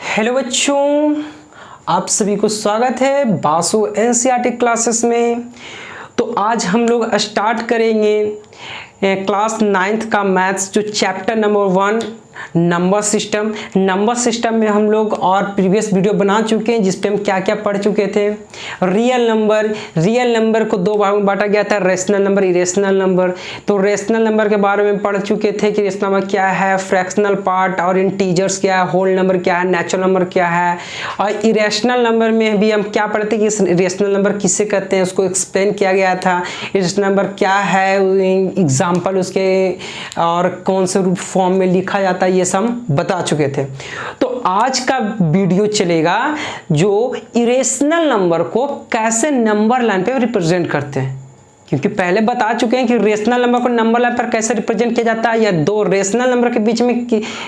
Hello बच्चों, आप सभी को स्वागत है बासु एनसीईआरटी क्लासेस में। तो आज हम लोग स्टार्ट करेंगे क्लास 9th का मैथ्स, जो चैप्टर नंबर 1 नंबर सिस्टम में हम लोग और प्रीवियस वीडियो बना चुके हैं जिस पे हम क्या क्या पढ़ चुके थे। रियल नंबर को दो भागों में बांटा गया था, रेशनल नंबर, इरेशनल नंबर। तो रेशनल नंबर के बारे में पढ़ चुके थे कि रेशनल नंबर क्या है, फ्रैक्शनल पार्ट और इंटीजर्स क्या है, होल नंबर क्या है, नेचुरल नंबर क्या है। और इरेशनल नंबर में भी हम क्या पढ़ते कि रेशनल नंबर किसे कहते हैं, उसको एक्सप्लेन किया गया था। इरेशनल नंबर क्या है, एग्जाम्पल उसके और कौन से रूप फॉर्म में लिखा जाता है, ये सब हम बता चुके थे। तो आज का वीडियो चलेगा जो इरेशनल नंबर को कैसे नंबर लाइन पे रिप्रेजेंट करते हैं, क्योंकि पहले बता चुके हैं कि रेशनल नंबर को नंबर लाइन पर कैसे रिप्रेजेंट किया जाता है, या दो रेशनल नंबर के बीच में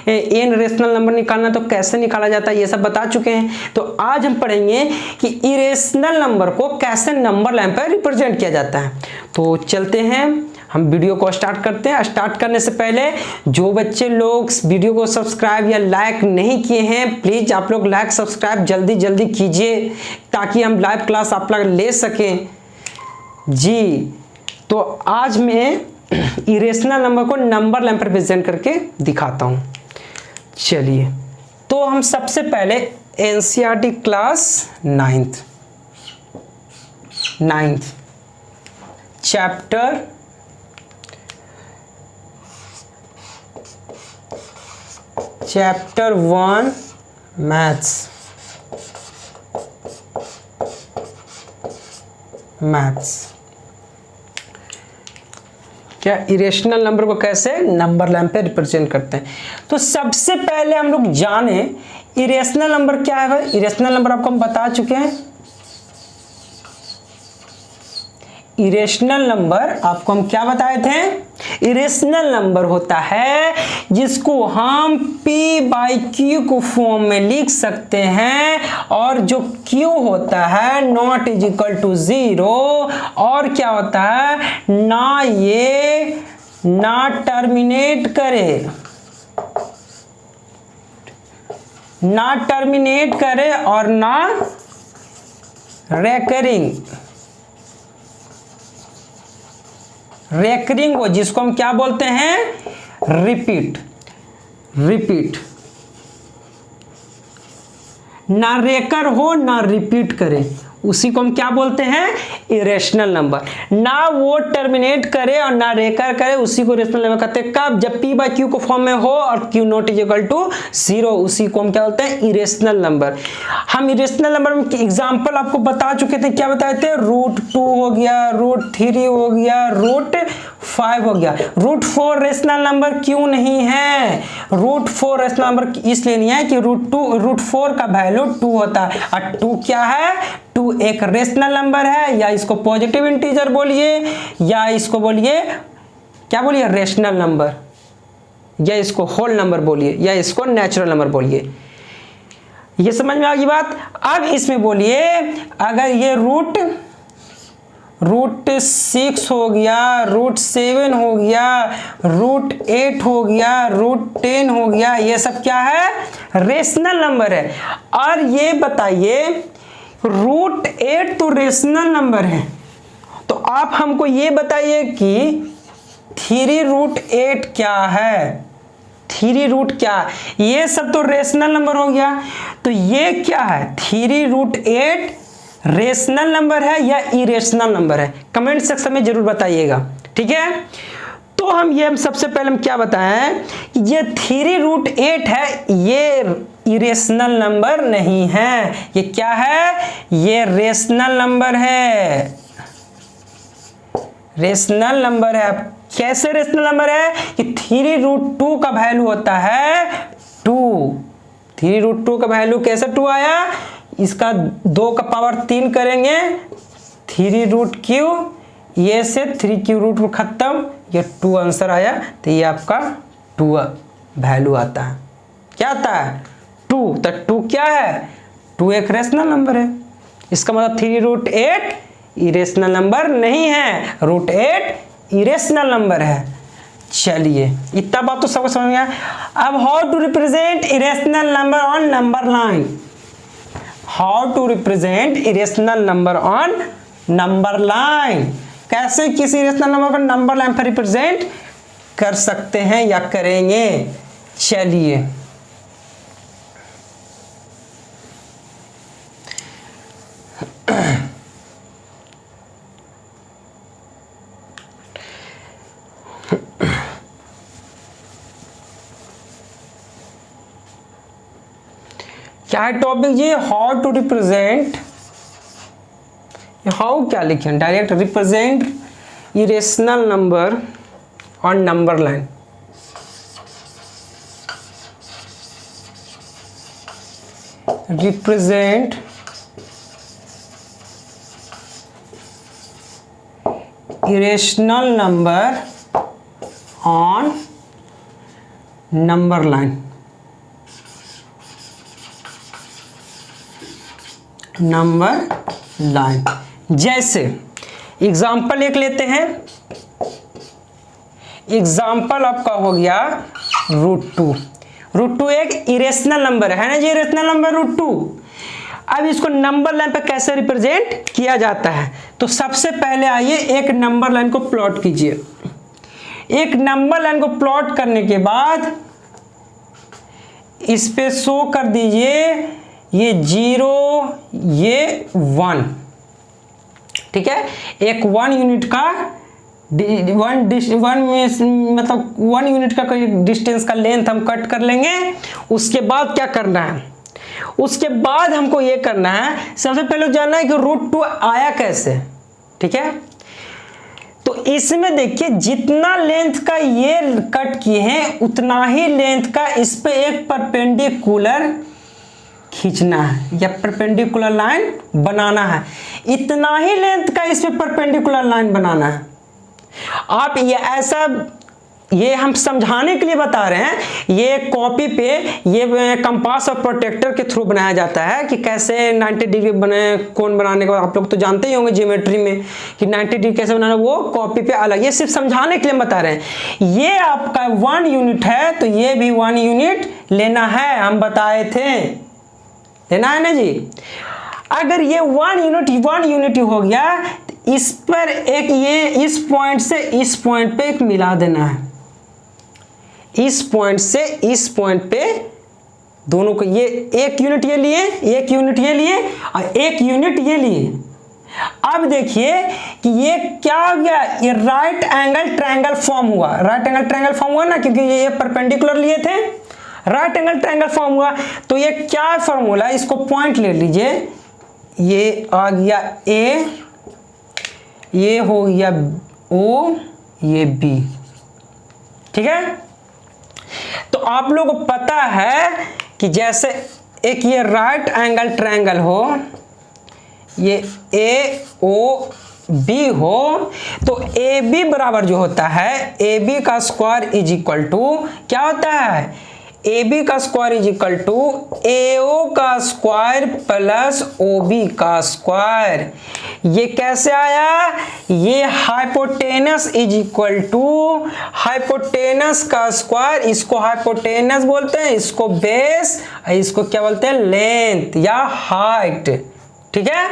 एन रेशनल नंबर निकालना तो कैसे निकाला जाता है, ये सब बता चुके हैं। तो आज हम पढ़ेंगे कि इरेशनल नंबर को कैसे नंबर लाइन पर रिप्रेजेंट किया जाता है। तो चलते हैं, हम वीडियो को स्टार्ट करते हैं। स्टार्ट करने से पहले जो बच्चे लोग वीडियो को सब्सक्राइब या लाइक नहीं किए हैं, प्लीज आप लोग लाइक सब्सक्राइब जल्दी कीजिए ताकि हम लाइव क्लास आप लोग ले सकें जी। तो आज मैं इरेशनल नंबर को नंबर लाइन पर प्रेजेंट करके दिखाता हूं। चलिए, तो हम सबसे पहले NCERT class 9th chapter 1 maths क्या इरेशनल नंबर को कैसे नंबर लाइन पे रिप्रेजेंट करते हैं। तो सबसे पहले हम लोग जाने इरेशनल नंबर क्या है। इरेशनल नंबर आपको हम बता चुके हैं। इरेशनल नंबर आपको हम क्या बताए थे, इरेशनल नंबर होता है जिसको हम p/q को फॉर्म में लिख सकते हैं, और जो q होता है नॉट इज इक्वल टू 0, और क्या होता है ना टर्मिनेट करे और ना रेकरिंग हो, जिसको हम क्या बोलते हैं, रिपीट। ना रेकर हो ना रिपीट करे, उसी को हम क्या बोलते हैं, इरेशनल नंबर। ना वो टर्मिनेट करे और ना रेकर करे, उसी को इरेशनल नंबर कहते हैं। कब, जब p/q को फॉर्म में हो और q not is equal to 0, उसी को हम क्या बोलते हैं, इरेशनल नंबर। हम इरेशनल नंबर में एग्जांपल आपको बता चुके थे। क्या बताए थे, √2 हो गया, √3 हो गया, √5 हो गया। √4 रेशनल नंबर क्यों नहीं है, √4 रेशनल नंबर इसलिए नहीं है कि √4 का वैल्यू 2 होता है, और 2 क्या है, 2 एक रेशनल नंबर है, या इसको पॉजिटिव इंटीजर बोलिए, या इसको बोलिए क्या बोलिए, रेशनल नंबर, या इसको होल नंबर बोलिए, या इसको नेचुरल नंबर बोलिए। ये समझ में आ गई बात। अब इसमें बोलिए, अगर ये √6 हो गया, √7 हो गया, √8 हो गया, √10 हो गया, ये सब क्या है, रेशनल नंबर है। और ये बताइए √8 तो रेशनल नंबर है, तो आप हमको ये बताइए कि 3√8 क्या है, 3 क्या, ये सब तो रेशनल नंबर हो गया। तो ये क्या है, 3√8 रेशनल नंबर है या इरेशनल नंबर है, कमेंट सेक्शन में जरूर बताइएगा, ठीक है। तो हम सबसे पहले हम क्या बताएं कि ये 3√8 है, ये इरेशनल नंबर नहीं है। ये क्या है, ये रेशनल नंबर है, रेशनल नंबर है। कैसे रेशनल नंबर है कि 3√2 का वैल्यू होता है 2। 3√2 का वैल्यू कैसे 2 आया, इसका 2 का पावर 3 करेंगे, 3√q, ये से 3q रूट खत्म, ये 2 आंसर आया। तो ये आपका 2 वैल्यू आता है। क्या आता है, 2। तो 2 क्या है, 2 एक रेशनल नंबर है। इसका मतलब 3√8 इरेशनल नंबर नहीं है, √8 इरेशनल नंबर है। चलिए इतना बात तो सबको समझ में आया। अब how to represent irrational number on number line, how to represent irrational number on number line, कैसे किसी इरेशनल नंबर पर नंबर लाइन पर रिप्रेजेंट कर सकते हैं या करेंगे। चलिए क्या है टॉपिक जी, हाउ टू रिप्रेजेंट, हाउ क्या लिखें direct, represent irrational number on number line. Represent irrational number on number line, number line. जैसे एग्जाम्पल एक लेते हैं, एग्जाम्पल आपका हो गया √2। √2 एक इरेशनल नंबर है ना जी, इरेशनल नंबर √2। अब इसको नंबर लाइन पे कैसे रिप्रेजेंट किया जाता है, तो सबसे पहले आइए एक नंबर लाइन को प्लॉट कीजिए। एक नंबर लाइन को प्लॉट करने के बाद इस पे शो कर दीजिए ये 0 ये 1, ठीक है। एक 1 यूनिट का मतलब 1 यूनिट का कोई डिस्टेंस का लेंथ हम कट कर लेंगे। उसके बाद क्या करना है, उसके बाद हमको ये करना है, सबसे पहले जानना है कि √2 आया कैसे, ठीक है। तो इसमें देखिए जितना लेंथ का ये कट किए हैं उतना ही लेंथ का इस पे एक परपेंडिकुलर खींचना है या परपेंडिकुलर लाइन बनाना है। इतना ही लेंथ का इस पे परपेंडिकुलर लाइन बनाना है। आप ये ऐसा, ये हम समझाने के लिए बता रहे हैं। ये कॉपी पे ये कंपास और प्रोटेक्टर के थ्रू बनाया जाता है कि कैसे 90 डिग्री बने, कोण बनाने का आप लोग तो जानते ही होंगे ज्योमेट्री में कि 90 डिग्री कैसे बनाना, वो कॉपी पे अलग। ये सिर्फ समझाने के लिए बता रहे हैं। ये आपका 1 यूनिट है तो ये भी 1 यूनिट लेना है, हम बताए थे, लेना है ना जी। अगर ये 1 यूनिट हो गया तो इस पर एक ये इस पॉइंट से इस पॉइंट पे एक मिला देना है, इस पॉइंट से इस पॉइंट पे दोनों को, ये 1 यूनिट ये लिए, 1 यूनिट ये लिए और 1 यूनिट ये लिए। अब देखिए कि ये क्या हो गया, ये राइट एंगल ट्रायंगल फॉर्म हुआ। राइट एंगल ट्रायंगल फॉर्म हुआ ना, क्योंकि ये परपेंडिकुलर लिए थे, राइट एंगल ट्रायंगल फॉर्म हुआ। तो ये क्या फॉर्मूला, इसको पॉइंट ले लीजिए, ये आ गया A, ये हो गया O, ये B, ठीक है। तो आप लोगों को पता है कि जैसे एक ये राइट एंगल ट्रायंगल हो, ये AOB हो, तो AB बराबर जो होता है AB का स्क्वायर इज इक्वल टू क्या होता है, AB का square is equal to AO का स्क्वायर प्लस OB का स्क्वायर। ये कैसे आया, ये hypotenuse is equal to hypotenuse का स्क्वायर, इसको हाइपोटेनस बोलते हैं, इसको बेस, इसको क्या बोलते हैं, लेंथ या हाइट, ठीक है।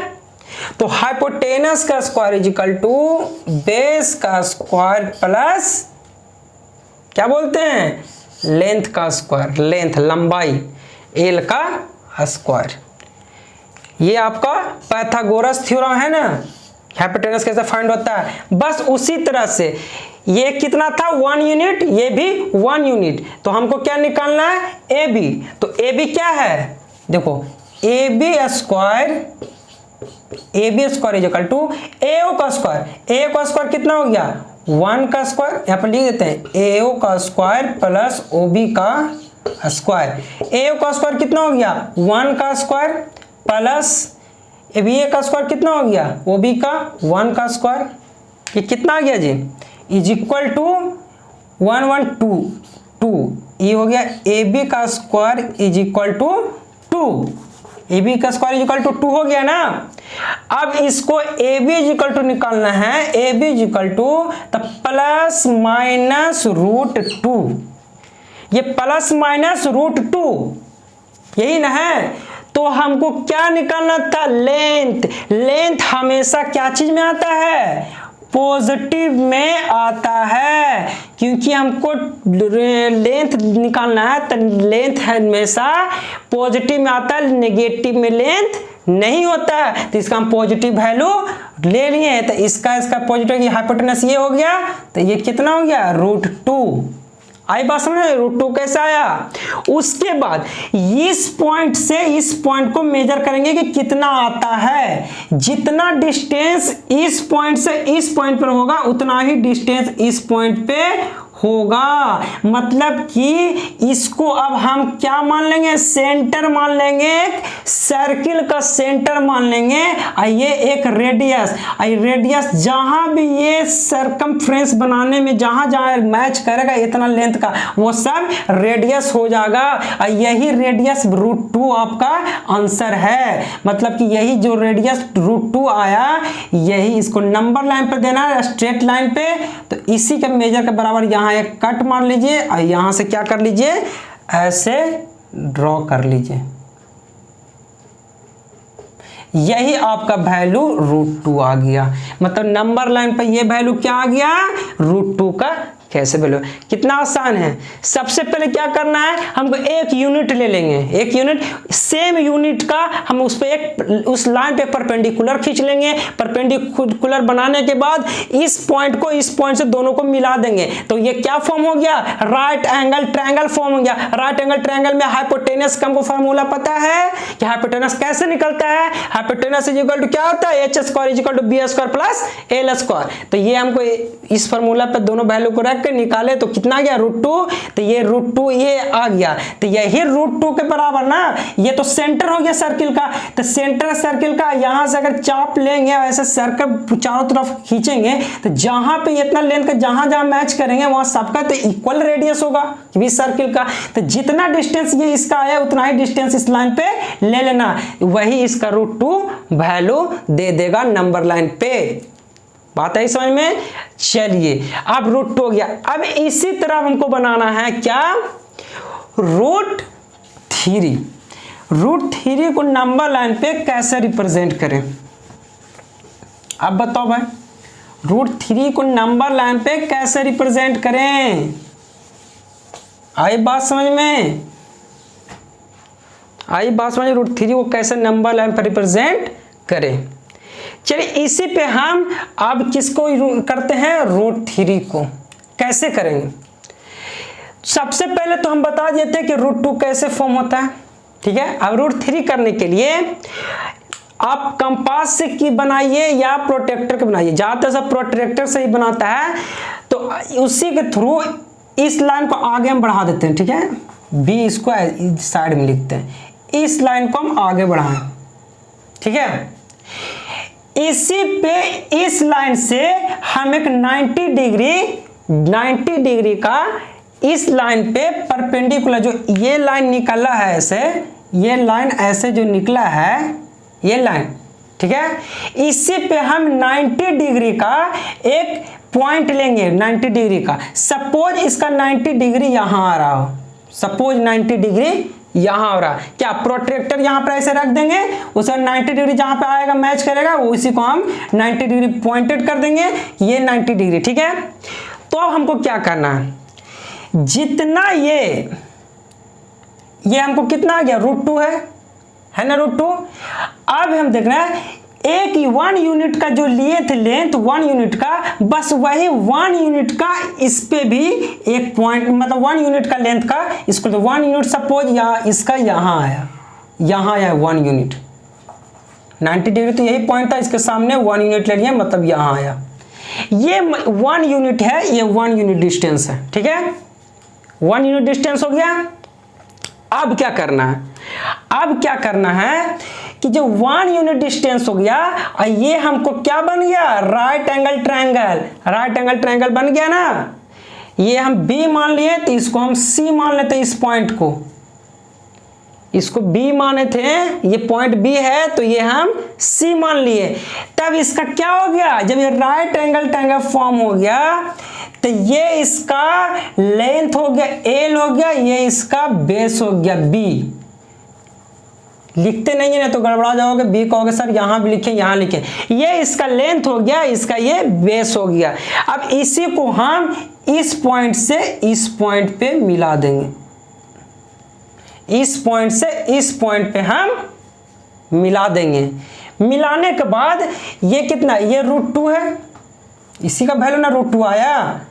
तो हाइपोटेनस का square is equal to base का स्क्वायर प्लस क्या बोलते हैं, लेंथ का स्क्वायर, लेंथ लंबाई, एल का स्क्वायर। ये आपका पाइथागोरस थ्योरम है ना, हाइपोटेनस कैसे फाइंड होता है। बस उसी तरह से ये कितना था 1 यूनिट, ये भी 1 यूनिट, तो हमको क्या निकालना है, AB। तो AB क्या है, देखो AB square is equal to AO का स्क्वायर। AO का स्क्वायर कितना हो गया, 1 का स्क्वायर, यहाँ पर लिख देते हैं AO का स्क्वायर प्लस OB का स्क्वायर। AO का स्क्वायर कितना हो गया, 1 का स्क्वायर प्लस ABA का स्क्वायर कितना हो गया, OB का 1 का स्क्वायर। ये कितना आ गया जी, इज इक्वल टू 1 1 2 2। ये हो गया AB का square is equal to 2, AB का स्क्वायर इज इक्वल टू 2 हो गया ना। अब इसको A B is equal to निकालना है, A B is equal to तो प्लस माइनस रूट टू, ये प्लस माइनस रूट टू यही ना है। तो हमको क्या निकालना था, लेंथ। लेंथ हमेशा क्या चीज में आता है, पॉजिटिव में आता है, क्योंकि हमको लेंथ निकालना है तो लेंथ हमेशा पॉजिटिव में आता है, नेगेटिव में लेंथ नहीं होता है। तो इसका हम पॉजिटिव वैल्यू ले लिए, तो इसका पॉजिटिव हाइपोटेनस ये हो गया, तो ये कितना हो गया रूट टू। आई बात समझ, रूट टू कैसे आया। उसके बाद इस पॉइंट से इस पॉइंट को मेजर करेंगे कि कितना आता है। जितना डिस्टेंस इस पॉइंट से इस पॉइंट पर होगा उतना ही डिस्टेंस इस पॉइंट पे होगा। मतलब कि इसको अब हम क्या मान लेंगे, सेंटर मान लेंगे, सर्किल का सेंटर मान लेंगे। ये एक रेडियस, रेडियस जहां भी ये सर्कमफ्रेंस बनाने में जहां जहां मैच करेगा इतना लेंथ का, वो सब रेडियस हो जाएगा। यही रेडियस रूट टू आपका आंसर है। मतलब कि यही जो रेडियस रूट टू आया, यही इसको नंबर लाइन पे देना है, स्ट्रेट लाइन पे। तो इसी के मेजर के बराबर यहाँ एक कट मार लीजिए और यहां से क्या कर लीजिए, ऐसे ड्रॉ कर लीजिए। यही आपका वैल्यू रूट टू आ गया। मतलब नंबर लाइन पर ये वैल्यू क्या आ गया, रूट टू का। कैसे वैल्यू, कितना आसान है। सबसे पहले क्या करना है, हमको एक यूनिट ले लेंगे, एक यूनिट, सेम यूनिट का हम उस पे एक उस लाइन पे परपेंडिकुलर खींच लेंगे। परपेंडिकुलर बनाने के बाद इस पॉइंट को इस पॉइंट से दोनों को मिला देंगे। तो ये क्या फॉर्म हो गया, राइट एंगल ट्रायंगल फॉर्म हो गया। राइट एंगल ट्रायंगल में हाइपोटेनस का हमको फार्मूला पता है कि हाइपोटेनस कैसे निकलता है। हाइपोटेनस इज इक्वल टू क्या होता है, H square is equal to B square plus L square. तो ये हमको इस फार्मूला पे दोनों वैल्यू को के निकाले तो कितना आ गया रूट टू। तो ये रूट टू ये आ गया। तो यही रूट टू के बराबर ना, ये तो सेंटर हो गया सर्किल का। तो सेंटर सर्किल का यहां से अगर चाप लेंगे ऐसे सर्कल चारों तरफ खींचेंगे तो जहां पे इतना लेंथ का जहां जहां मैच करेंगे वहां सबका तो इक्वल रेडियस होगा इस सर्किल का। तो जितना डिस्टेंस ये इसका आया उतना ही डिस्टेंस इस लाइन पे ले लेना, वही इसका रूट टू वैल्यू दे देगा नंबर लाइन पे। बात है समझ में। चलिए अब रूट टू हो गया। अब इसी तरह हमको बनाना है क्या, रूट थ्री। रूट थ्री को नंबर लाइन पे कैसे रिप्रेजेंट करें, अब बताओ भाई। रूट थ्री को नंबर लाइन पे कैसे रिप्रेजेंट करें, आई बात समझ में, आई बात समझ। रूट थ्री को कैसे नंबर लाइन पर रिप्रेजेंट करें। चलिए इसी पे हम अब किसको करते हैं, रूट थ्री को कैसे करेंगे। सबसे पहले तो हम बता देते हैं कि रूट टू कैसे फॉर्म होता है, ठीक है। अब रूट थ्री करने के लिए आप कंपास से की बनाइए या प्रोटेक्टर के बनाइए, ज्यादातर सब प्रोटेक्टर से ही बनाता है। तो उसी के थ्रू इस लाइन को आगे हम बढ़ा देते हैं, ठीक है। बी इसको साइड में लिखते हैं, इस लाइन को हम आगे बढ़ाएं, ठीक है। इसी पे इस लाइन से हम एक 90 डिग्री का इस लाइन पे परपेंडिकुलर, जो ये लाइन निकला है ऐसे, ये लाइन ऐसे जो निकला है ये लाइन, ठीक है। इसी पे हम 90 डिग्री का एक पॉइंट लेंगे, 90 डिग्री का। सपोज इसका 90 डिग्री यहां आ रहा हो, सपोज 90 डिग्री यहां हो रहा, क्या प्रोट्रैक्टर यहां पर ऐसे रख देंगे, उसे 90 डिग्री जहां पे आएगा मैच करेगा उसी को हम 90 डिग्री पॉइंटेड कर देंगे, ये 90 डिग्री, ठीक है। तो अब हमको क्या करना है, जितना ये हमको कितना आ गया, रूट टू है ना, रूट टू। अब हम देख रहे हैं एक 1 यूनिट का जो लिए थे लेंथ 1 यूनिट का, बस वही 1 यूनिट का इस पे भी एक पॉइंट, मतलब 1 यूनिट का लेंथ का इसको, तो 1 यूनिट सपोज यहाँ इसका यहाँ आया, यहाँ आया 1 यूनिट, 90 डिग्री तो यही पॉइंट था, इसके सामने 1 यूनिट ले लिया, मतलब यहाँ आया। ये 1 यूनिट है, ये 1 यूनिट डिस्टेंस है, ठीक है। 1 यूनिट डिस्टेंस हो गया। अब क्या करना है, अब क्या करना है कि जो 1 यूनिट डिस्टेंस हो गया, ये हमको क्या बन गया, right angle triangle. Right angle triangle बन गया ना, ये हम B मान लिए तो इसको हम C मान लेते हैं, इस पॉइंट को इसको B माने थे, ये पॉइंट B है तो ये हम C मान लिए। तब इसका क्या हो गया, जब ये राइट एंगल ट्रायंगल फॉर्म हो गया तो ये इसका लेंथ हो गया L हो गया, ये इसका बेस हो गया B। लिखते नहीं है ना तो गड़बड़ा जाओगे, बी कहोगे सर यहाँ भी लिखें यहाँ लिखें। ये इसका लेंथ हो गया, इसका ये बेस हो गया। अब इसी को हम इस पॉइंट से इस पॉइंट पे मिला देंगे, इस पॉइंट से इस पॉइंट पे हम मिला देंगे। मिलाने के बाद ये कितना, ये √2 है, इसी का वैल्यू ना √2 आया,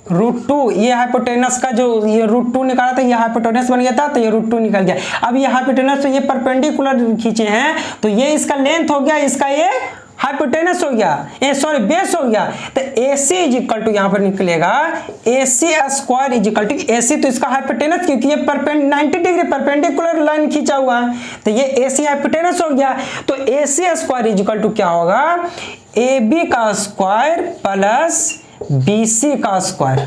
√2। ये हाइपोटेनस का जो ये √2 निकाला था, ये हाइपोटेनस बन गया था तो ये √2 निकल गया। अब ये हाइपोटेनस तो ये परपेंडिकुलर खींचे हैं तो ये इसका लेंथ हो गया, इसका ये हाइपोटेनस हो गया, सॉरी बेस हो गया। तो AC इजिकल टू यहाँ पर निकलेगा AC² इजिकल टू AC, तो इसका हाइपोटेनस क्योंकि ये 90 डिग्री परपेंडिकुलर लाइन खींचा हुआ है तो ये AC हाइपोटेनस हो गया। तो AC² इजिकल टू क्या होगा, AB का स्क्वायर प्लस BC का स्क्वायर।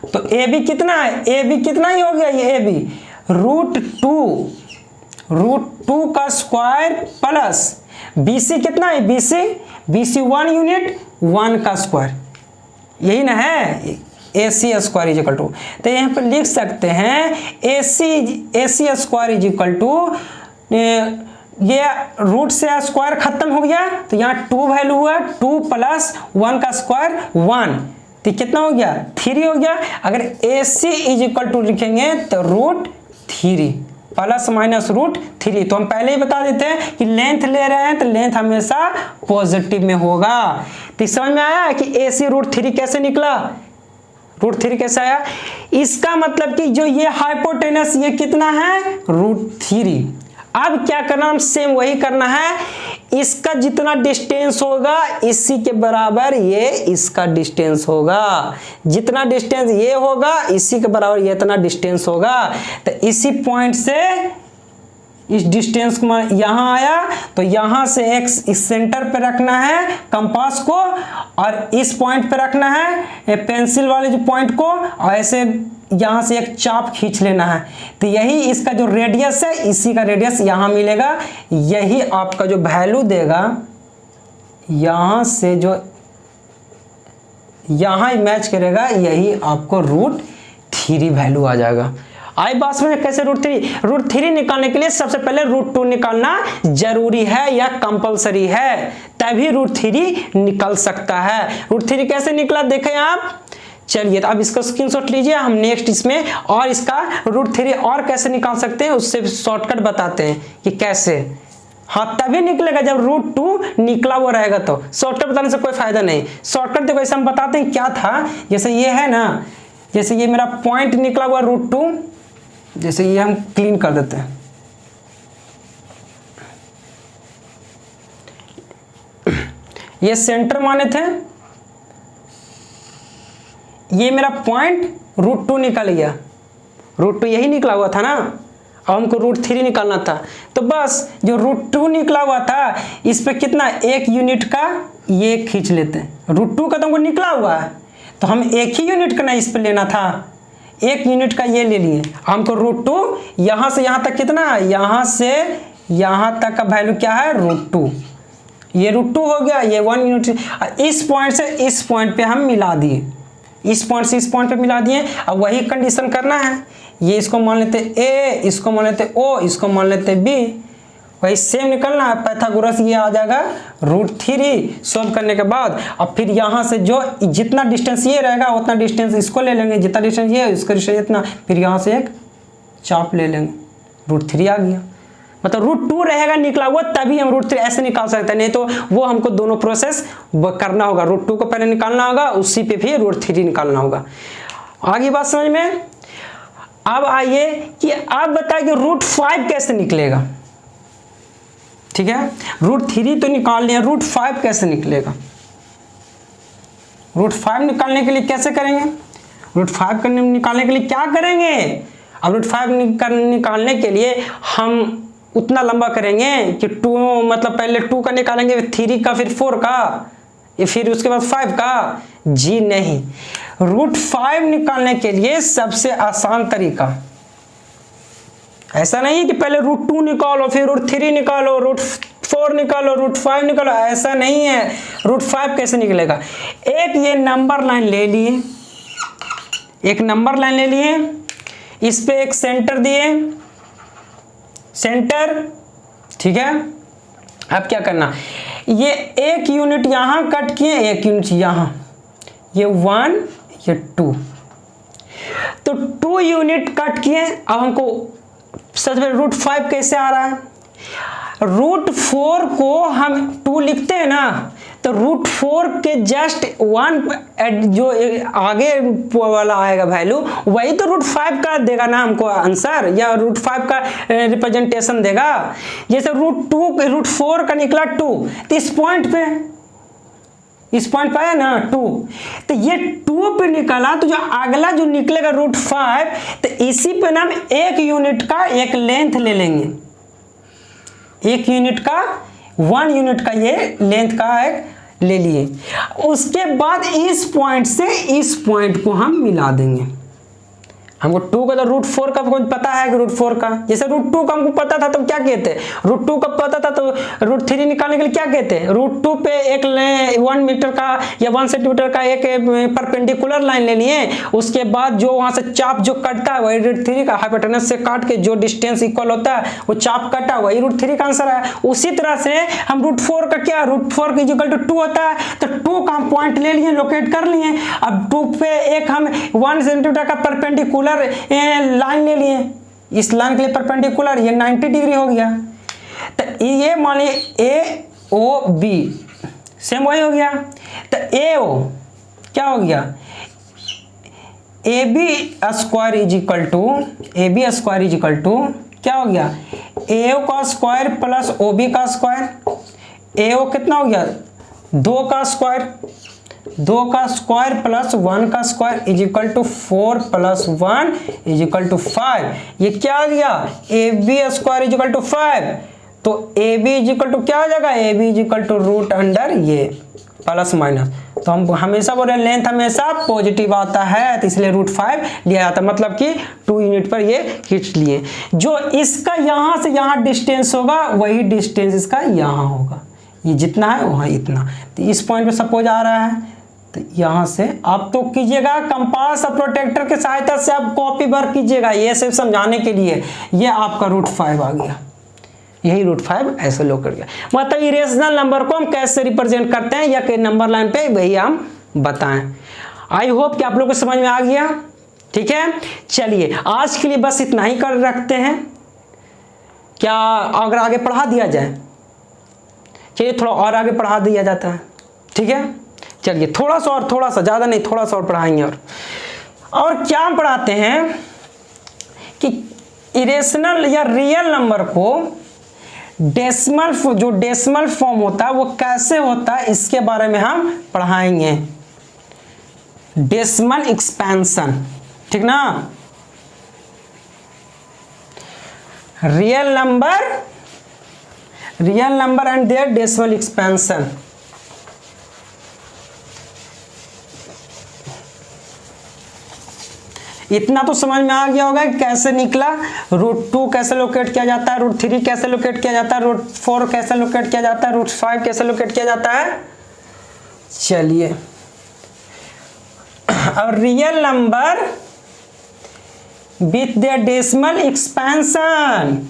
तो AB कितना है, AB कितना ही हो गया, ये AB √2 का स्क्वायर प्लस BC कितना है, BC 1 यूनिट 1 का स्क्वायर, यही ना है AC² इजिकल टू। तो यहाँ पर लिख सकते हैं AC² इजिकल टू, ये रूट से स्क्वायर खत्म हो गया तो यहाँ 2 वैल्यू हुआ, 2 प्लस 1 का स्क्वायर 1, तो कितना हो गया 3 हो गया। अगर AC इजिकल टू लिखेंगे तो √3 प्लस माइनस √3, तो हम पहले ही बता देते हैं कि लेंथ ले रहे हैं तो लेंथ हमेशा पॉजिटिव में होगा। तो समझ में आया कि AC √3 कैसे निकला, √3 कैसे आया। इसका मतलब कि जो ये हाइपोटेनस ये कितना है √3। अब क्या करना, हम सेम वही करना है, इसका जितना डिस्टेंस होगा इसी के बराबर ये इसका डिस्टेंस होगा, जितना डिस्टेंस ये होगा इसी के बराबर ये इतना डिस्टेंस होगा। तो इसी पॉइंट से इस डिस्टेंस को यहाँ आया तो यहाँ से x इस सेंटर पे रखना है कंपास को, और इस पॉइंट पे रखना है पेंसिल वाले जो पॉइंट को, और ऐसे यहाँ से एक चाप खींच लेना है। तो यही इसका जो रेडियस है, इसी का रेडियस यहाँ मिलेगा, यही आपका जो वैल्यू देगा यहाँ से जो यहाँ मैच करेगा, यही आपको √3 वैल्यू आ जाएगा। आई बात में कैसे √3 निकालने के लिए सबसे पहले √2 निकालना जरूरी है या कंपलसरी है, तभी √3 निकल सकता है। √3 कैसे निकला देखें आप, चलिए तो अब इसका स्क्रीनशॉट लीजिए, हम नेक्स्ट इसमें और इसका √3 और कैसे निकाल सकते हैं उससे शॉर्टकट बताते हैं कि कैसे। हाँ तभी निकलेगा जब √2 निकला हुआ रहेगा, तो शॉर्टकट बताने से कोई फायदा नहीं। शॉर्टकट देखो ऐसे हम बताते हैं क्या था, जैसे ये है ना, जैसे ये मेरा पॉइंट निकला हुआ √2, जैसे ये हम क्लीन कर देते हैं, ये सेंटर माने थे, ये मेरा पॉइंट √2 निकल गया, √2 यही निकला हुआ था ना, अब हमको √3 निकालना था। तो बस जो √2 निकला हुआ था इस पे कितना 1 यूनिट का ये खींच लेते हैं, √2 का तो हमको निकला हुआ है तो हम 1 ही यूनिट का ना इस पे लेना था, 1 यूनिट का ये ले लिए। हमको √2 यहाँ से यहाँ तक कितना है, यहाँ से यहाँ तक का वैल्यू क्या है √2, ये √2 हो गया, ये 1 यूनिट। इस पॉइंट से इस पॉइंट पे हम मिला दिए, इस पॉइंट से इस पॉइंट पे मिला दिए। अब वही कंडीशन करना है, ये इसको मान लेते A, इसको मान लेते O, इसको मान लेते B, वही सेम निकलना है। पाइथागोरस ये आ जाएगा √3 सॉल्व करने के बाद। अब फिर यहाँ से जो जितना डिस्टेंस ये रहेगा उतना डिस्टेंस इसको ले लेंगे, जितना डिस्टेंस ये इसका डिस्टेंस इतना, फिर यहाँ से एक चाप ले लेंगे, √3 आ गया। मतलब √2 रहेगा निकला हुआ तभी हम √3 ऐसे निकाल सकते हैं, नहीं तो वो हमको दोनों प्रोसेस करना होगा, √2 को पहले निकालना होगा, उसी पे फिर √3 निकालना होगा। आगे बात समझ में। अब आइए कि आप बताइए कि √5 कैसे निकलेगा। ठीक है, √3 तो निकाल लिया, √5 कैसे निकलेगा। √5 निकालने के लिए कैसे करेंगे, √5 निकालने के लिए क्या करेंगे। अब √5 निकालने के लिए हम उतना लंबा करेंगे कि 2 मतलब पहले 2 का निकालेंगे, 3 का, फिर 4 का, फिर उसके बाद 5 का। जी नहीं, √5 निकालने के लिए सबसे आसान तरीका ऐसा नहीं है कि पहले √2 निकालो फिर √3 निकालो, √4 निकालो, √5 निकालो, ऐसा नहीं है। √5 कैसे निकलेगा? एक ये नंबर लाइन ले लिए, एक नंबर लाइन ले लिए, इस पे एक सेंटर दिए, सेंटर, ठीक है। अब क्या करना, ये एक यूनिट यहां कट किए, एक यूनिट यहां, ये 1 ये 2, तो 2 यूनिट कट किए। अब हमको सबसे पहले √5 कैसे आ रहा है? √4 को हम 2 लिखते हैं ना, तो √4 के जस्ट 1 जो आगे वाला आएगा वैल्यू, वही तो √5 का देगा ना हमको आंसर, या √5 का रिप्रेजेंटेशन देगा। जैसे √4 का निकला 2, तो इस पॉइंट पे, इस पॉइंट पे आया ना 2, तो ये 2 पे निकला, तो जो अगला जो निकलेगा √5, तो इसी पे ना हम एक यूनिट का एक लेंथ ले लेंगे, एक यूनिट का 1 यूनिट का ये लेंथ का एक ले लिए। उसके बाद इस पॉइंट से इस पॉइंट को हम मिला देंगे। हमको 2 का तो √4 का पता है कि √4 का, जैसे √2 का हमको पता था तो क्या कहते, √2 का पता था तो √3 निकालने के लिए क्या कहते हैं, √2 पे एक 1 मीटर का या 1 सेंटीमीटर का एक परपेंडिकुलर लाइन ले लिए। उसके बाद जो वहां से चाप जो कटता है वही √3 का, हाइपोटेनस से काट के जो डिस्टेंस इक्वल होता है वो चाप कटा, वही √3 का आंसर है। उसी तरह से हम √4 का क्या, √4 इक्वल टू 2 होता है, तो 2 का हम पॉइंट ले लिए, लोकेट कर लिए। अब 2 पे एक हम 1 सेंटीमीटर का परपेंडिकुलर लाइन ले लिए, इस लाइन के लिए परपेंडिकुलर, ये 90 डिग्री हो गया। तो ये मान लीजिए AOB सेम वही हो गया। तो AO क्या हो गया, AB square is equal to, AB square is equal to क्या हो गया, AO का स्क्वायर प्लस OB का स्क्वायर। AO कितना हो गया, 2 का स्क्वायर, 2 का स्क्वायर प्लस 1 का square is equal to 4 plus 1 is equal to 5। ये क्या आ गया, AB square is equal to 5, तो AB इज इक्वल टू क्या हो जाएगा, AB is equal to root under ये प्लस माइनस। तो हम हमेशा बोल रहे हैं लेंथ हमेशा पॉजिटिव आता है, तो इसलिए √5 लिया जाता है, मतलब कि 2 यूनिट पर ये खींच लिए। जो इसका यहाँ से यहाँ डिस्टेंस होगा वही डिस्टेंस इसका यहाँ होगा, ये जितना है वहाँ इतना। तो इस पॉइंट पे सपोज आ रहा है, तो यहाँ से आप तो कीजिएगा कंपास और प्रोटेक्टर की सहायता से आप कॉपी वर्क कीजिएगा, ये सिर्फ समझाने के लिए। ये आपका √5 आ गया, यही √5 ऐसे लो कर गया। मतलब इरेशनल नंबर को हम कैसे रिप्रेजेंट करते हैं या कि नंबर लाइन पे, वही हम बताएं। आई होप कि आप लोग को समझ में आ गया। ठीक है, चलिए आज के लिए बस इतना ही कर रखते हैं। क्या अगर आगे पढ़ा दिया जाए, चलिए थोड़ा और आगे पढ़ा दिया जाता है। ठीक है, चलिए थोड़ा सा और, थोड़ा सा, ज़्यादा नहीं, थोड़ा सा और पढ़ाएंगे। और क्या पढ़ाते हैं कि इरेशनल या रियल नंबर को डेसिमल, जो डेसिमल फॉर्म होता है वो कैसे होता है, इसके बारे में हम पढ़ाएंगे। डेसिमल एक्सपेंशन, ठीक ना, real number and their decimal expansion. इतना तो समझ में आ गया होगा कि कैसे निकला, √2 कैसे लोकेट किया जाता है, √3 कैसे लोकेट किया जाता है, √4 कैसे लोकेट किया जाता है, √5 कैसे लोकेट किया जाता है। चलिए अब real number with their decimal expansion.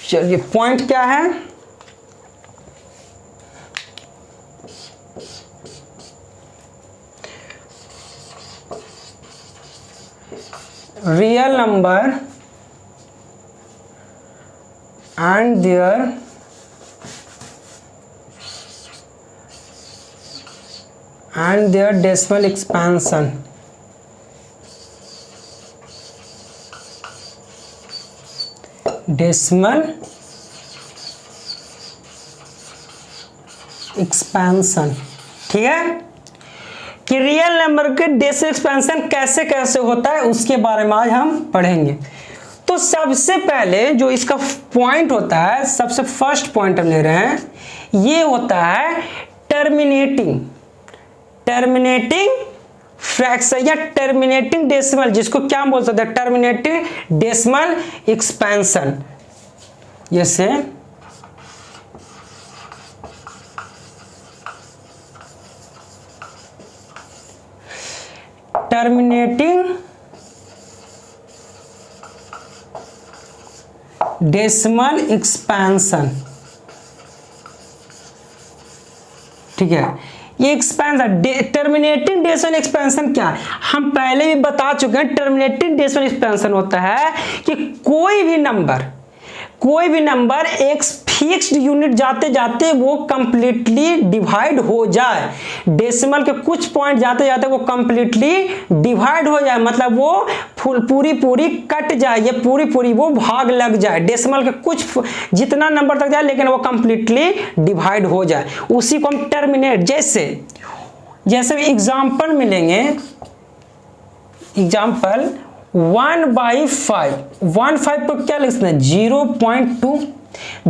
चलिए पॉइंट क्या है, real number and their decimal expansion. Decimal expansion, ठीक है, कि रियल नंबर के डेसिमल एक्सपेंशन कैसे कैसे होता है उसके बारे में आज हम पढ़ेंगे। तो सबसे पहले जो इसका पॉइंट होता है, सबसे फर्स्ट पॉइंट हम ले रहे हैं, ये होता है टर्मिनेटिंग फ्रैक्शन या टर्मिनेटिंग डेसिमल, जिसको क्या बोल सकते हैं, टर्मिनेटिंग डेसिमल एक्सपेंशन। जैसे टर्मिनेटिंग डेसिमल एक्सपेंशन, ठीक है। ये एक्सपेंशन, टर्मिनेटिंग डेसिमल एक्सपेंशन क्या है, हम पहले भी बता चुके हैं। टर्मिनेटिंग डेसिमल एक्सपेंशन होता है कि कोई भी नंबर एक फिक्स्ड यूनिट जाते जाते वो कंप्लीटली डिवाइड हो जाए, डेसिमल के कुछ पॉइंट जाते जाते वो कंप्लीटली डिवाइड हो जाए, मतलब वो पूरी कट जाए, ये पूरी वो भाग लग जाए, डेसिमल के कुछ जितना नंबर तक जाए लेकिन वो कंप्लीटली डिवाइड हो जाए, उसी को हम टर्मिनेट। जैसे एग्जाम्पल मिलेंगे, एग्जाम्पल 1/5, 1/5 को क्या लिखते हैं,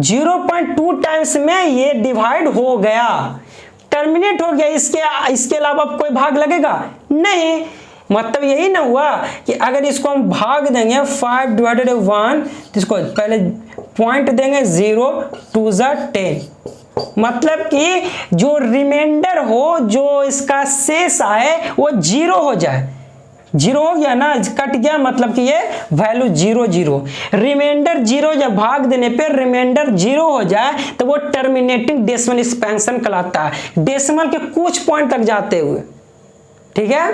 0.2 टाइम्स में ये डिवाइड हो गया, टर्मिनेट हो गया। इसके अलावा कोई भाग लगेगा नहीं। मतलब यही ना हुआ कि अगर इसको हम भाग देंगे 5/1, इसको पहले पॉइंट देंगे 0, 2 × 10, मतलब कि जो रिमाइंडर हो, जो इसका शेष आए वो 0 हो जाए। 0 हो गया ना, कट गया, मतलब कि ये वैल्यू 0 रिमाइंडर 0 जब भाग देने पे रिमाइंडर 0 हो जाए तो वो टर्मिनेटिंग डेसिमल एक्सपेंशन कहलाता है, डेसिमल के कुछ पॉइंट तक जाते हुए, ठीक है।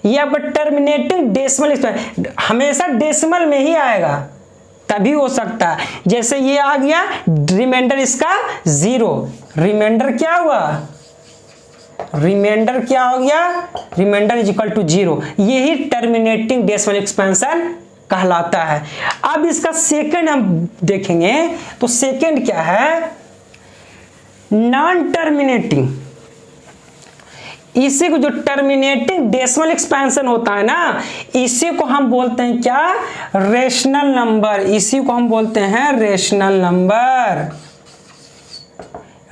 ये आपका टर्मिनेटिंग डेसिमल एक्सपेंशन हमेशा डेसिमल में ही आएगा, तभी हो सकता है। जैसे ये आ गया रिमाइंडर इसका 0, रिमाइंडर क्या हुआ, रिमाइंडर क्या हो गया, रिमाइंडर इज इक्वल टू 0, यही टर्मिनेटिंग डेसिमल एक्सपेंशन कहलाता है। अब इसका सेकंड हम देखेंगे, तो सेकंड क्या है, नॉन टर्मिनेटिंग। इसी को जो टर्मिनेटिंग डेसिमल एक्सपेंशन होता है ना, इसी को हम बोलते हैं क्या, रेशनल नंबर। इसी को हम बोलते हैं रेशनल नंबर।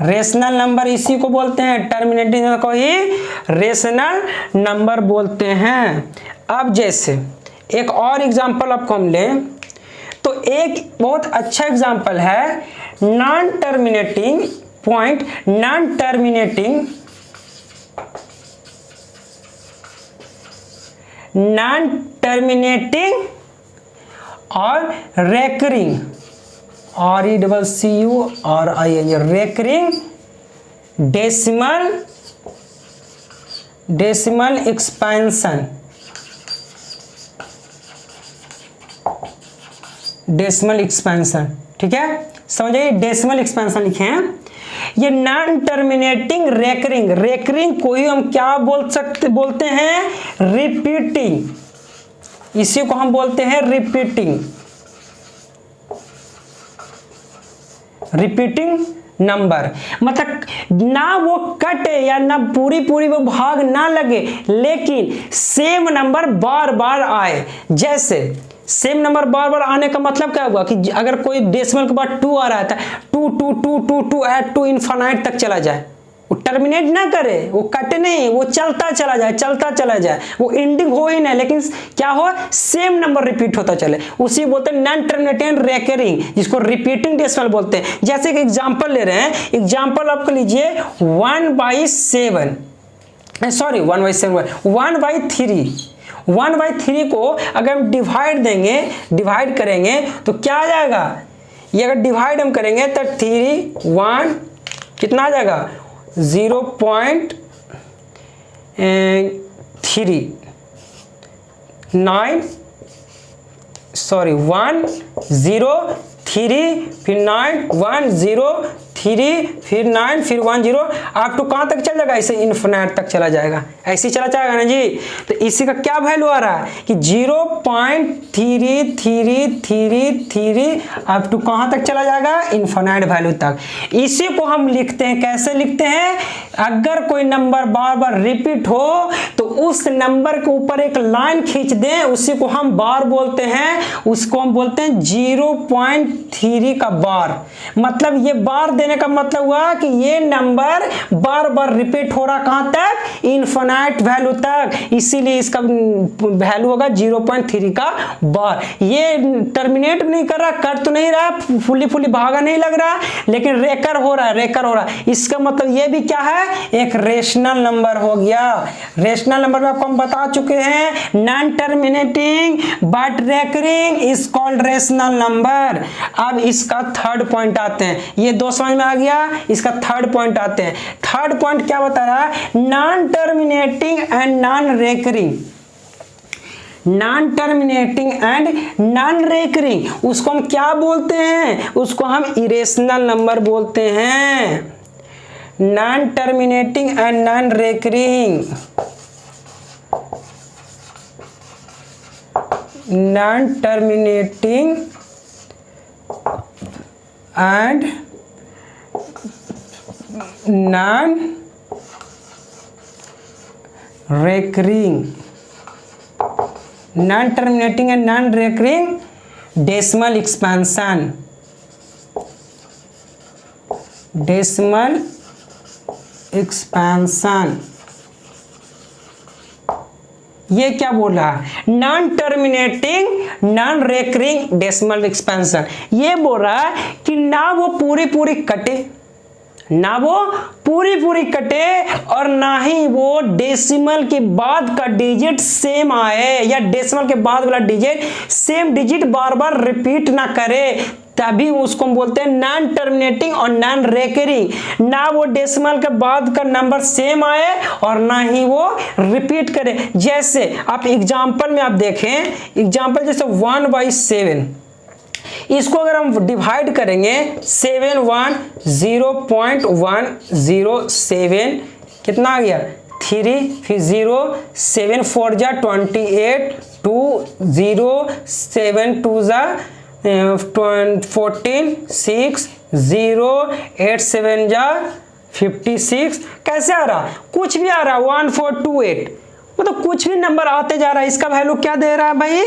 रेशनल नंबर इसी को बोलते हैं, टर्मिनेटिंग को ही रेशनल नंबर बोलते हैं। अब जैसे एक और एग्जांपल आपको हम लें, तो एक बहुत अच्छा एग्जांपल है non terminating point, non terminating और recurring, RECURING, recurring decimal expansion, decimal expansion, ठीक है। समझिए डेसिमल एक्सपेंशन लिखे हैं। ये नॉन टर्मिनेटिंग रेकरिंग को ही हम क्या बोलते हैं, रिपीटिंग। इसी को हम बोलते हैं रिपीटिंग नंबर, मतलब ना वो कटे या ना पूरी वो भाग ना लगे, लेकिन सेम नंबर बार बार आए। जैसे सेम नंबर बार बार आने का मतलब क्या हुआ कि अगर कोई डेसिमल के बाद 2 आ रहा था, 2 2 2 2 2 ऐड टू इनफाइनाइट तक चला जाए, वो टर्मिनेट ना करे, वो कटे नहीं, वो चलता चला जाए, वो एंडिंग हो ही नहीं, लेकिन क्या हो, सेम नंबर रिपीट होता चले, उसी बोलते हैं नॉन टर्मिनेटिंग रेकरिंग, जिसको रिपीटिंग डेसिमल बोलते हैं। जैसे एक एग्जांपल ले रहे हैं, एग्जांपल आपको लीजिए 1/3 को अगर हम डिवाइड करेंगे तो क्या आ जाएगा, ये अगर डिवाइड हम करेंगे तो 1 कितना आ जाएगा, 103 फिर 9 1 0 3 फिर 9 फिर 1 0 अप टू कहाँ तक चल जाएगा, ऐसे इन्फिनिट तक चला जाएगा, ऐसे ही चला जाएगा ना जी। तो इसी का क्या वैल्यू आ रहा है कि 0.3333 अप टू कहाँ तक चला जाएगा, इन्फिनिट वैल्यू तक। इसी को हम लिखते हैं, कैसे लिखते हैं, अगर कोई नंबर बार बार रिपीट हो तो उस नंबर के ऊपर एक लाइन खींच दें, उसी को हम बार बोलते हैं, उसको हम बोलते हैं 0.3 का बार। मतलब ये बार देने का मतलब हुआ कि ये नंबर बार बार रिपीट हो रहा, कहां तक, इनफाइनाइट वैल्यू तक, इसीलिए इसका वैल्यू होगा 0.3 का बार। ये टर्मिनेट नहीं कर रहा, कर तो नहीं रहा, फुली भागा नहीं लग रहा, लेकिन रेकर हो रहा है, रेकर हो रहा है। इसका मतलब ये भी क्या है, एक रेशनल नंबर हो गया। रेशनल नंबर में आपको हम बता चुके हैं, non terminating but recurring is called rational number. अब इसका थर्ड पॉइंट आते हैं, ये दो समझ में आ गया, इसका थर्ड पॉइंट आते हैं। थर्ड पॉइंट क्या बता रहा है, non terminating and non recurring. Non terminating and non recurring, उसको हम क्या बोलते हैं, उसको हम इरेशनल नंबर बोलते हैं। Non terminating and non recurring, non terminating and non recurring, non terminating and non recurring decimal expansion, decimal expansion. ये क्या बोल रहा है, non terminating non recurring decimal expansion. ये बोल रहा है कि ना वो पूरी कटे, ना वो पूरी कटे, और ना ही वो डेसिमल के बाद का डिजिट सेम आए, या डेसिमल के बाद वाला डिजिट सेम डिजिट बार बार रिपीट ना करे, तभी उसको हम बोलते हैं नॉन टर्मिनेटिंग और नॉन रेकरिंग। ना वो डेसिमल के बाद का नंबर सेम आए और ना ही वो रिपीट करे। जैसे आप एग्जांपल में आप देखें, एग्जांपल जैसे 1/7, इसको अगर हम डिवाइड करेंगे 7 1 0.107, कितना आ गया 3, फिर 0, 7 4 जा 28, 2 0 7 2 जा 14, 6 0 8 7 जा 56। कैसे आ रहा, कुछ भी आ रहा, 1428, मतलब कुछ भी नंबर आते जा रहा है। इसका वैल्यू क्या दे रहा है भाई,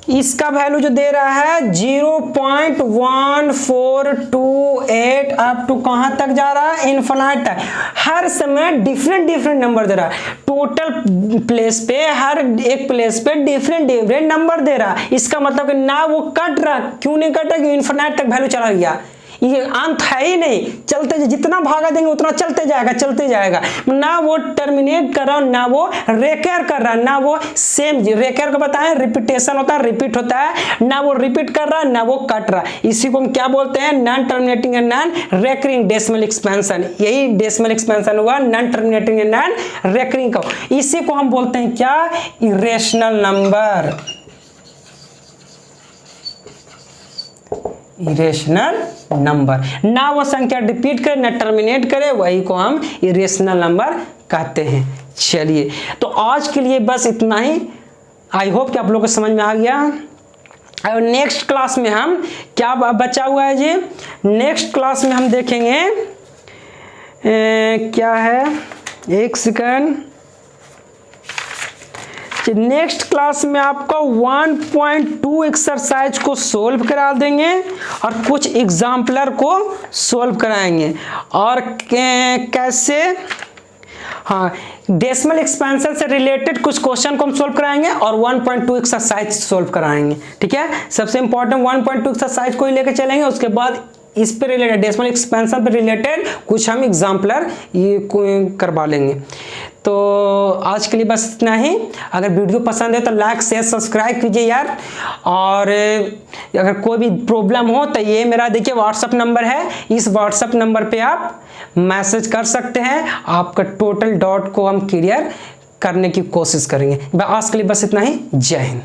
इसका वैल्यू जो दे रहा है 0.1428 अप टू कहां तक जा रहा है, इनफिनिट तक। हर समय डिफरेंट नंबर दे रहा है, टोटल प्लेस पे, हर एक प्लेस पे डिफरेंट नंबर दे रहा है। इसका मतलब कि ना वो कट रहा, क्यों नहीं कट रहा, कि इनफिनिट तक वैल्यू चला गया, ये अंत है ही नहीं, चलते जितना भागा देंगे उतना चलते जाएगा। ना वो टर्मिनेट कर रहा, ना वो रेकर कर रहा, ना वो सेम, रेकर को बताएं रिपीटेशन होता है, रिपीट होता है, ना वो रिपीट कर रहा, ना वो कट रहा। इसी को हम क्या बोलते हैं, non terminating and non recurring decimal expansion. यही डेसिमल एक्सपेंशन हुआ non terminating and non recurring का। इसी को हम बोलते हैं क्या, इरेशनल नंबर, इरेशनल नंबर। ना वो संख्या रिपीट करे ना टर्मिनेट करे, वही को हम इरेशनल नंबर कहते हैं। चलिए, तो आज के लिए बस इतना ही। आई होप कि आप लोगों को समझ में आ गया। और नेक्स्ट क्लास में हम क्या बचा हुआ है जी, नेक्स्ट क्लास में हम देखेंगे क्या है, एक सेकंड, नेक्स्ट क्लास में आपको 1.2 एक्सरसाइज को सोल्व करा देंगे और कुछ एग्जाम्पलर को सोल्व कराएंगे, और कैसे, हाँ, डेसिमल एक्सपेंशन से रिलेटेड कुछ क्वेश्चन को हम सोल्व कराएंगे और 1.2 एक्सरसाइज सोल्व कराएंगे। ठीक है, सबसे इंपॉर्टेंट 1.2 एक्सरसाइज को ही लेकर चलेंगे, उसके बाद इस पे रिलेटेड, डेसिमल एक्सपेंशन पे रिलेटेड कुछ हम एग्जाम्पलर ये करवा लेंगे। तो आज के लिए बस इतना ही। अगर वीडियो पसंद है तो लाइक शेयर सब्सक्राइब कीजिए यार। और अगर कोई भी प्रॉब्लम हो तो ये मेरा देखिए व्हाट्सअप नंबर है, इस व्हाट्सअप नंबर पे आप मैसेज कर सकते हैं, आपका टोटल डाउट को हम क्लियर करने की कोशिश करेंगे। आज के लिए बस इतना ही। जय हिंद।